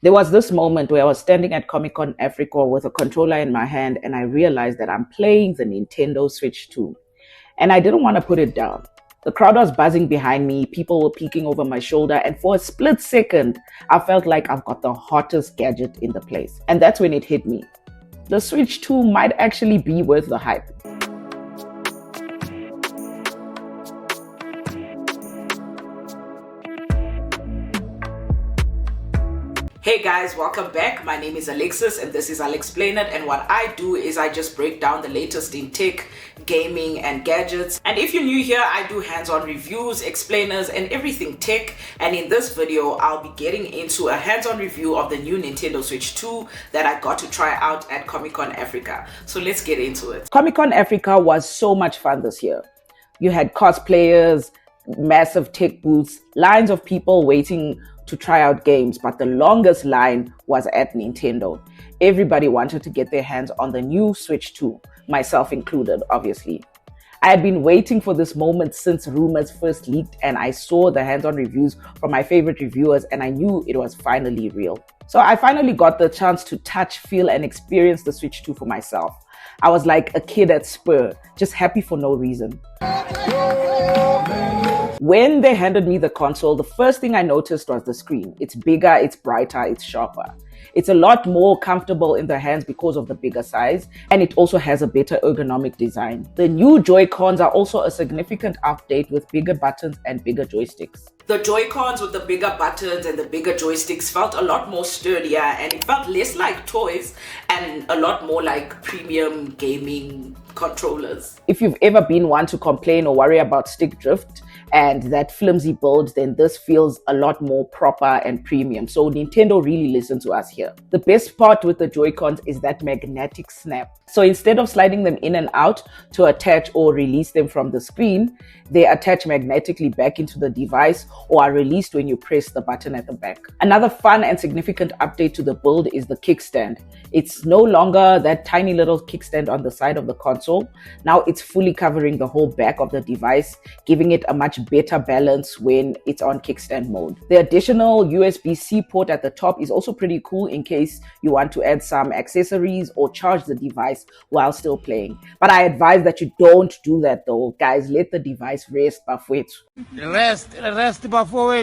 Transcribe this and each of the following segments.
There was this moment where I was standing at Comic-Con Africa with a controller in my hand and I realized that I'm playing the Nintendo Switch 2. And I didn't want to put it down. The crowd was buzzing behind me, people were peeking over my shoulder, and for a split second, I felt like I've got the hottest gadget in the place. And that's when it hit me. The Switch 2 might actually be worth the hype. Hey guys, welcome back. My name is Alexis and this is I'll Explain It, and what I do is I just break down the latest in tech, gaming and gadgets. And if you're new here, I do hands-on reviews, explainers and everything tech, and in this video I'll be getting into a hands-on review of the new Nintendo Switch 2 that I got to try out at Comic-Con Africa. So let's get into it. Comic-Con Africa was so much fun this year. You had cosplayers, massive tech booths, lines of people waiting to try out games, but the longest line was at Nintendo. Everybody wanted to get their hands on the new Switch 2, myself included, obviously. I had been waiting for this moment since rumors first leaked, and I saw the hands-on reviews from my favorite reviewers and I knew it was finally real. So I finally got the chance to touch, feel and experience the Switch 2 for myself. I was like a kid at Spur, just happy for no reason. When they handed me the console, the first thing I noticed was the screen. It's bigger, it's brighter, it's sharper. It's a lot more comfortable in the hands because of the bigger size, and it also has a better ergonomic design. The new Joy-Cons are also a significant update with bigger buttons and bigger joysticks. The Joy-Cons with the bigger buttons and the bigger joysticks felt a lot more sturdier, and it felt less like toys and a lot more like premium gaming controllers. If you've ever been one to complain or worry about stick drift and that flimsy build, then this feels a lot more proper and premium. So Nintendo really listened to us here. The best part with the Joy-Cons is that magnetic snap. So instead of sliding them in and out to attach or release them from the screen, they attach magnetically back into the device or are released when you press the button at the back. Another fun and significant update to the build is the kickstand. It's no longer that tiny little kickstand on the side of the console. Now it's fully covering the whole back of the device, giving it a much better balance when it's on kickstand mode. The additional USB-C port at the top is also pretty cool in case you want to add some accessories or charge the device while still playing. But I advise that you don't do that though. Guys, let the device rest before it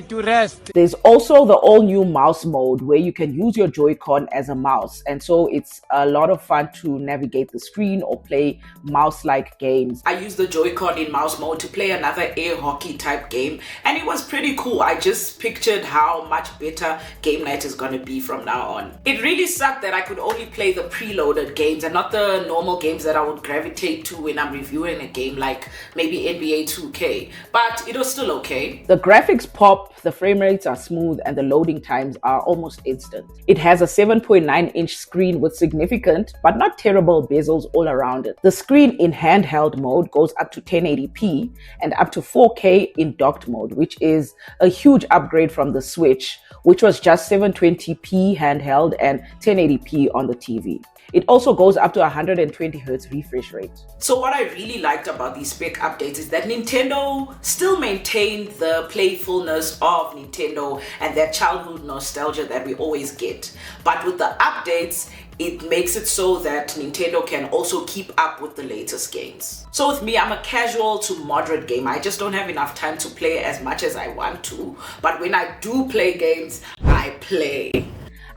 to rest. There's also the all-new mouse mode where you can use your Joy-Con as a mouse, and so it's a lot of fun to navigate the screen or play mouse-like games. I used the Joy-Con in mouse mode to play another air hockey type game, and it was pretty cool. I just pictured how much better game night is gonna be from now on. It really sucked that I could only play the preloaded games and not the normal games that I would gravitate to when I'm reviewing a game like maybe NBA 2K, but it was still okay. The graphics pop, the frame rates are smooth, and the loading times are almost instant. It has a 7.9-inch screen with significant but not terrible bezels all around it. The screen in handheld mode goes up to 1080p and up to 4K in docked mode, which is a huge upgrade from the Switch, which was just 720p handheld and 1080p on the TV. It also goes up to 120 Hz refresh rate. So what I really liked about these spec updates is that Nintendo still maintained the playfulness of Nintendo and that childhood nostalgia that we always get. But with the updates, it makes it so that Nintendo can also keep up with the latest games. So with me, I'm a casual to moderate gamer. I just don't have enough time to play as much as I want to. But when I do play games, I play.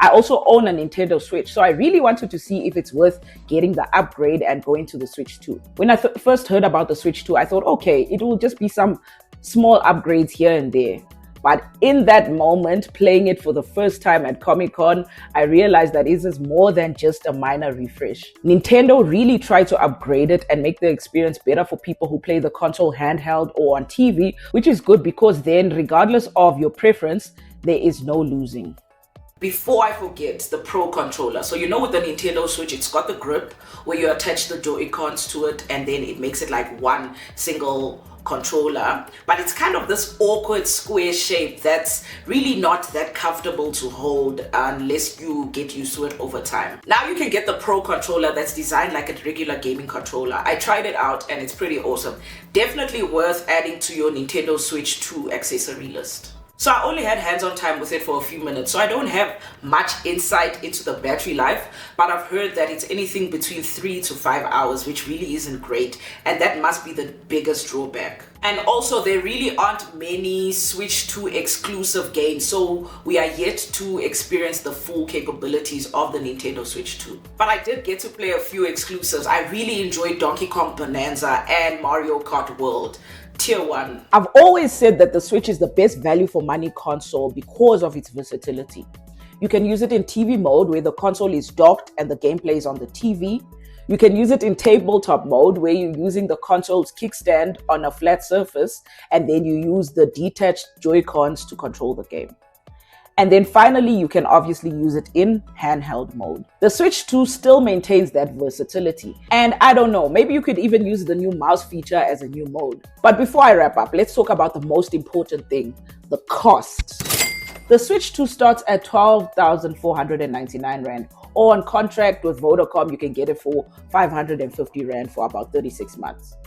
I also own a Nintendo Switch, so I really wanted to see if it's worth getting the upgrade and going to the Switch 2. When I first heard about the Switch 2, I thought, okay, it will just be some small upgrades here and there. But in that moment, playing it for the first time at Comic-Con, I realized that it is more than just a minor refresh. Nintendo really tried to upgrade it and make the experience better for people who play the console handheld or on TV, which is good because then, regardless of your preference, there is no losing. Before I forget, the Pro controller. So you know with the Nintendo Switch, it's got the grip where you attach the Joy-Cons to it and then it makes it like one single controller, but it's kind of this awkward square shape that's really not that comfortable to hold unless you get used to it over time. Now you can get the Pro controller that's designed like a regular gaming controller. I tried it out and it's pretty awesome. Definitely worth adding to your Nintendo Switch 2 accessory list. So I only had hands-on time with it for a few minutes, so I don't have much insight into the battery life, but I've heard that it's anything between 3 to 5 hours, which really isn't great, and that must be the biggest drawback. And also, there really aren't many Switch 2 exclusive games, so we are yet to experience the full capabilities of the Nintendo Switch 2. But I did get to play a few exclusives. I really enjoyed Donkey Kong Bonanza and Mario Kart World. Tier 1. I've always said that the Switch is the best value for money console because of its versatility. You can use it in TV mode where the console is docked and the gameplay is on the TV. You can use it in tabletop mode where you're using the console's kickstand on a flat surface and then you use the detached Joy-Cons to control the game. And then finally, you can obviously use it in handheld mode. The Switch 2 still maintains that versatility. And I don't know, maybe you could even use the new mouse feature as a new mode. But before I wrap up, let's talk about the most important thing, the cost. The Switch 2 starts at 12,499 Rand, or on contract with Vodacom, you can get it for 550 Rand for about 36 months.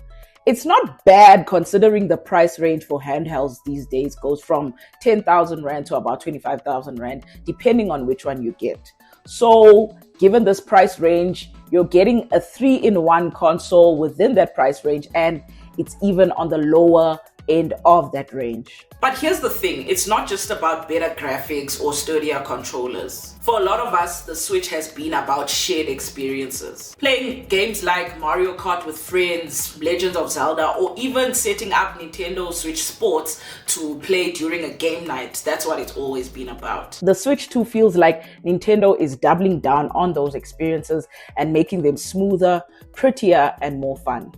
It's not bad considering the price range for handhelds these days goes from 10,000 Rand to about 25,000 Rand, depending on which one you get. So given this price range, you're getting a 3-in-1 console within that price range, and it's even on the lower end of that range. But here's the thing, it's not just about better graphics or sturdier controllers. For a lot of us, the Switch has been about shared experiences. Playing games like Mario Kart with friends, Legends of Zelda, or even setting up Nintendo Switch Sports to play during a game night. That's what it's always been about. The Switch 2 feels like Nintendo is doubling down on those experiences and making them smoother, prettier, and more fun.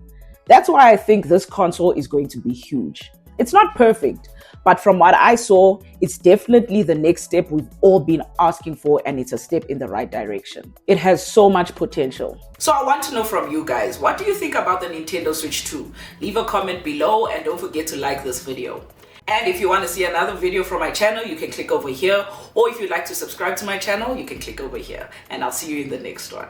That's why I think this console is going to be huge. It's not perfect, but from what I saw, it's definitely the next step we've all been asking for, and it's a step in the right direction. It has so much potential. So I want to know from you guys, what do you think about the Nintendo Switch 2? Leave a comment below and don't forget to like this video. And if you want to see another video from my channel, you can click over here. Or if you'd like to subscribe to my channel, you can click over here. And I'll see you in the next one.